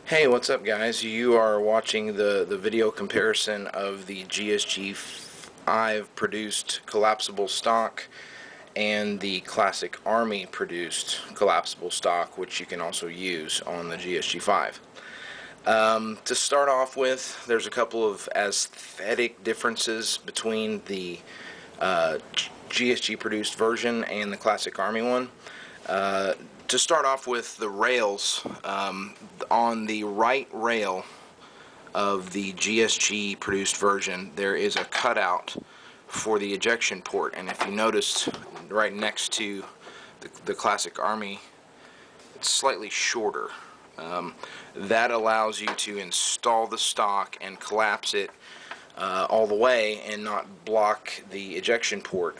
Hey, what's up guys? You are watching the video comparison of the GSG-5 produced collapsible stock and the Classic Army produced collapsible stock, which you can also use on the GSG-5. To start off with, there's a couple of aesthetic differences between the GSG produced version and the Classic Army one. To start off with the rails, on the right rail of the GSG produced version there is a cutout for the ejection port, and if you noticed right next to the Classic Army it's slightly shorter. That allows you to install the stock and collapse it all the way and not block the ejection port.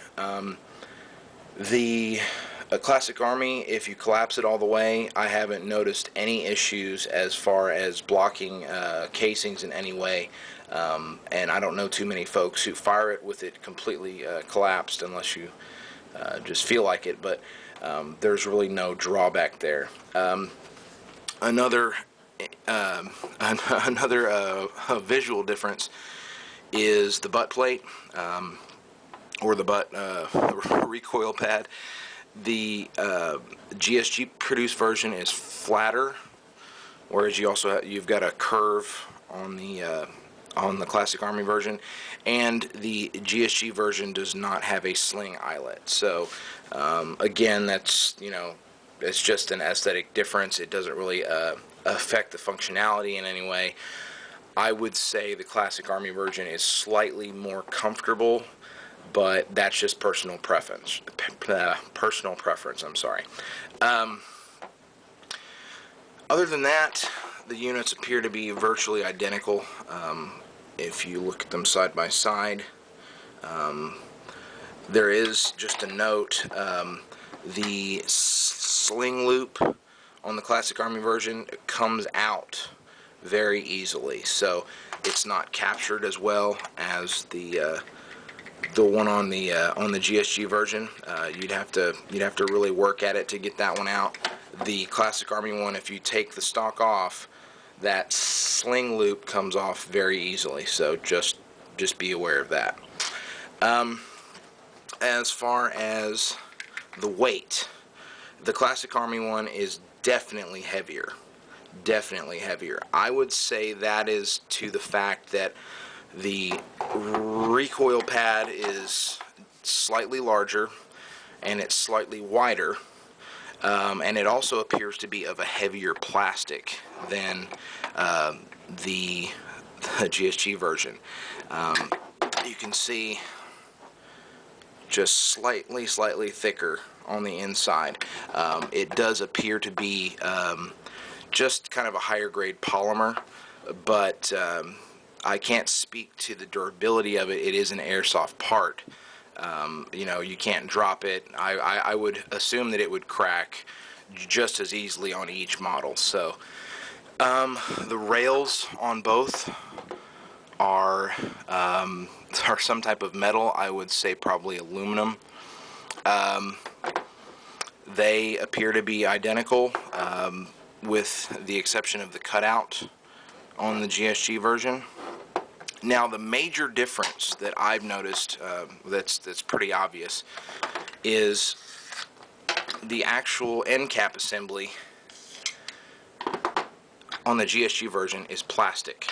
A Classic Army, if you collapse it all the way, I haven't noticed any issues as far as blocking casings in any way, and I don't know too many folks who fire it with it completely collapsed unless you just feel like it, but there's really no drawback there. Another visual difference is the butt plate, or the butt recoil pad. The GSG produced version is flatter, whereas you've got a curve on the Classic Army version, and the GSG version does not have a sling eyelet. So again, that's it's just an aesthetic difference. It doesn't really affect the functionality in any way. I would say the Classic Army version is slightly more comfortable, but that's just personal preference. I'm sorry. Other than that, the units appear to be virtually identical. If you look at them side by side, there is just a note: the sling loop on the Classic Army version comes out very easily, so it's not captured as well as the one on the GSG version. You'd have to really work at it to get that one out. The Classic Army one, if you take the stock off, that sling loop comes off very easily, so just be aware of that. As far as the weight, the Classic Army one is definitely heavier. I would say that is to the fact that the recoil pad is slightly larger and it's slightly wider, and it also appears to be of a heavier plastic than the GSG version. You can see just slightly thicker on the inside. It does appear to be just kind of a higher grade polymer, but I can't speak to the durability of it. It is an airsoft part. You can't drop it. I would assume that it would crack just as easily on each model. So the rails on both are some type of metal. I would say probably aluminum. They appear to be identical, with the exception of the cutout on the GSG version. Now, the major difference that I've noticed, that's pretty obvious, is the actual end cap assembly on the GSG version is plastic.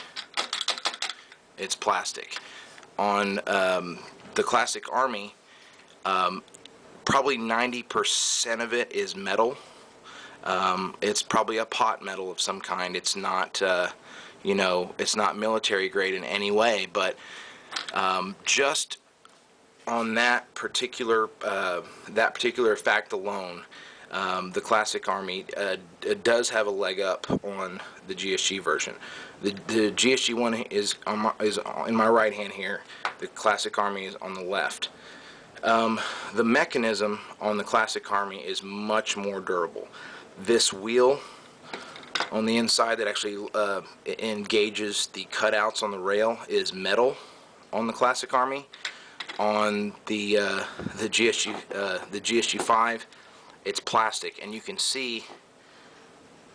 It's plastic. On the Classic Army, probably 90% of it is metal. It's probably a pot metal of some kind. It's not it's not military grade in any way, but just on that particular fact alone, the Classic Army does have a leg up on the GSG version. The GSG one is in my right hand here. The Classic Army is on the left. The mechanism on the Classic Army is much more durable. This wheel on the inside that actually engages the cutouts on the rail is metal on the Classic Army. On the GSG-5, it's plastic, and you can see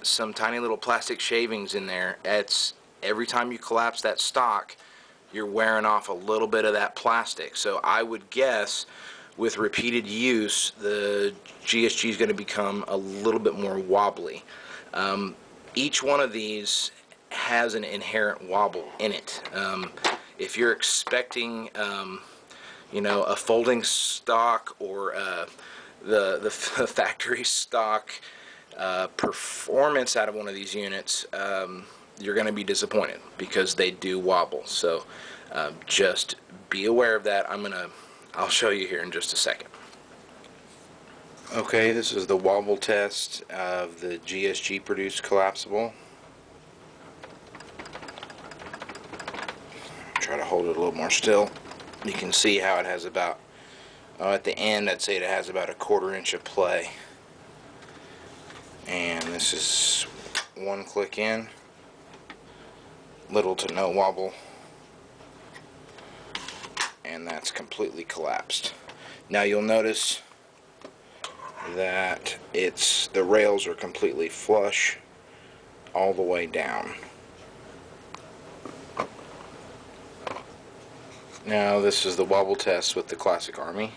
some tiny little plastic shavings in there. It's every time you collapse that stock, you're wearing off a little bit of that plastic. So I would guess with repeated use, the GSG is going to become a little bit more wobbly. Each one of these has an inherent wobble in it. If you're expecting, a folding stock or the factory stock performance out of one of these units, you're going to be disappointed because they do wobble. So just be aware of that. I'll show you here in just a second. Okay, this is the wobble test of the GSG-produced collapsible. Try to hold it a little more still. You can see how it has about, at the end I'd say it has about a 1/4 inch of play. And this is one click in, little to no wobble, and that's completely collapsed. Now you'll notice that the rails are completely flush all the way down. Now this is the wobble test with the Classic Army,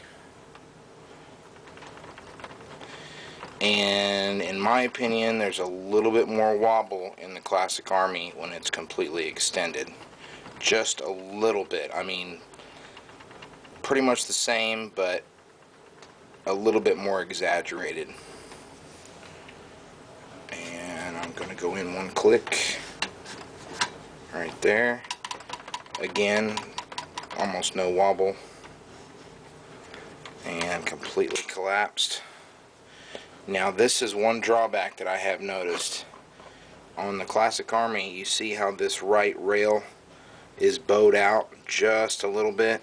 and in my opinion there's a little bit more wobble in the Classic Army when it's completely extended. Just a little bit. I mean, pretty much the same, but a little bit more exaggerated. And I'm going to go in one click right there. Again, almost no wobble, and completely collapsed. Now this is one drawback that I have noticed on the Classic Army. You see how this right rail is bowed out just a little bit.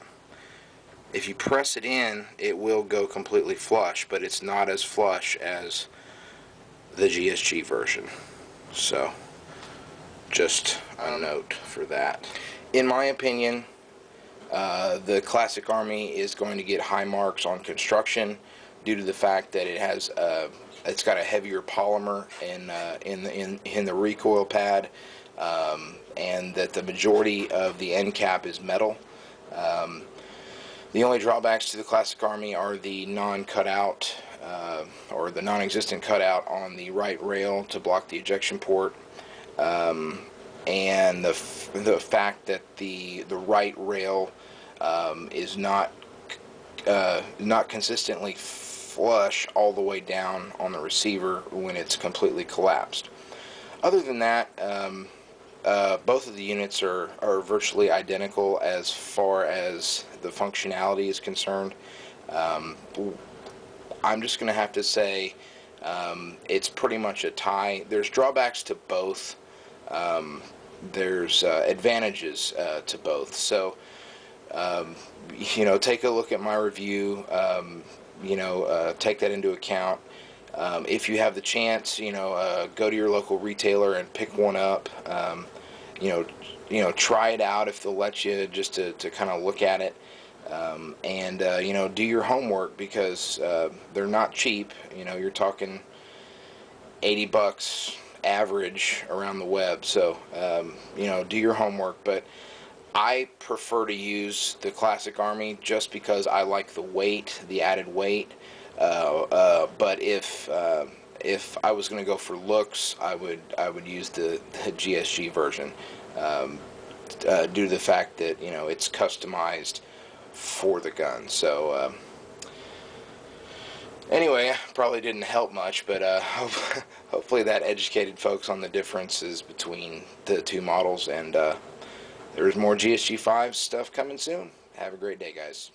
If you press it in, it will go completely flush, but it's not as flush as the GSG version. So just a note for that. In my opinion, the Classic Army is going to get high marks on construction due to the fact that it's got a heavier polymer in the recoil pad, and that the majority of the end cap is metal. The only drawbacks to the Classic Army are the non-cutout or the non-existent cutout on the right rail to block the ejection port, and the fact that the right rail is not consistently flush all the way down on the receiver when it's completely collapsed. Other than that, both of the units are virtually identical as far as the functionality is concerned. I'm just going to have to say it's pretty much a tie. There's drawbacks to both. There's advantages to both. So take a look at my review. Take that into account. If you have the chance, go to your local retailer and pick one up. Try it out if they'll let you, just to kind of look at it. And do your homework, because they're not cheap. You're talking $80 average around the web. So do your homework. But I prefer to use the Classic Army just because I like the weight, the added weight. But if I was going to go for looks, I would use the GSG version, due to the fact that it's customized for the gun. So anyway, probably didn't help much, but hopefully that educated folks on the differences between the two models. And there's more GSG-5 stuff coming soon. Have a great day, guys.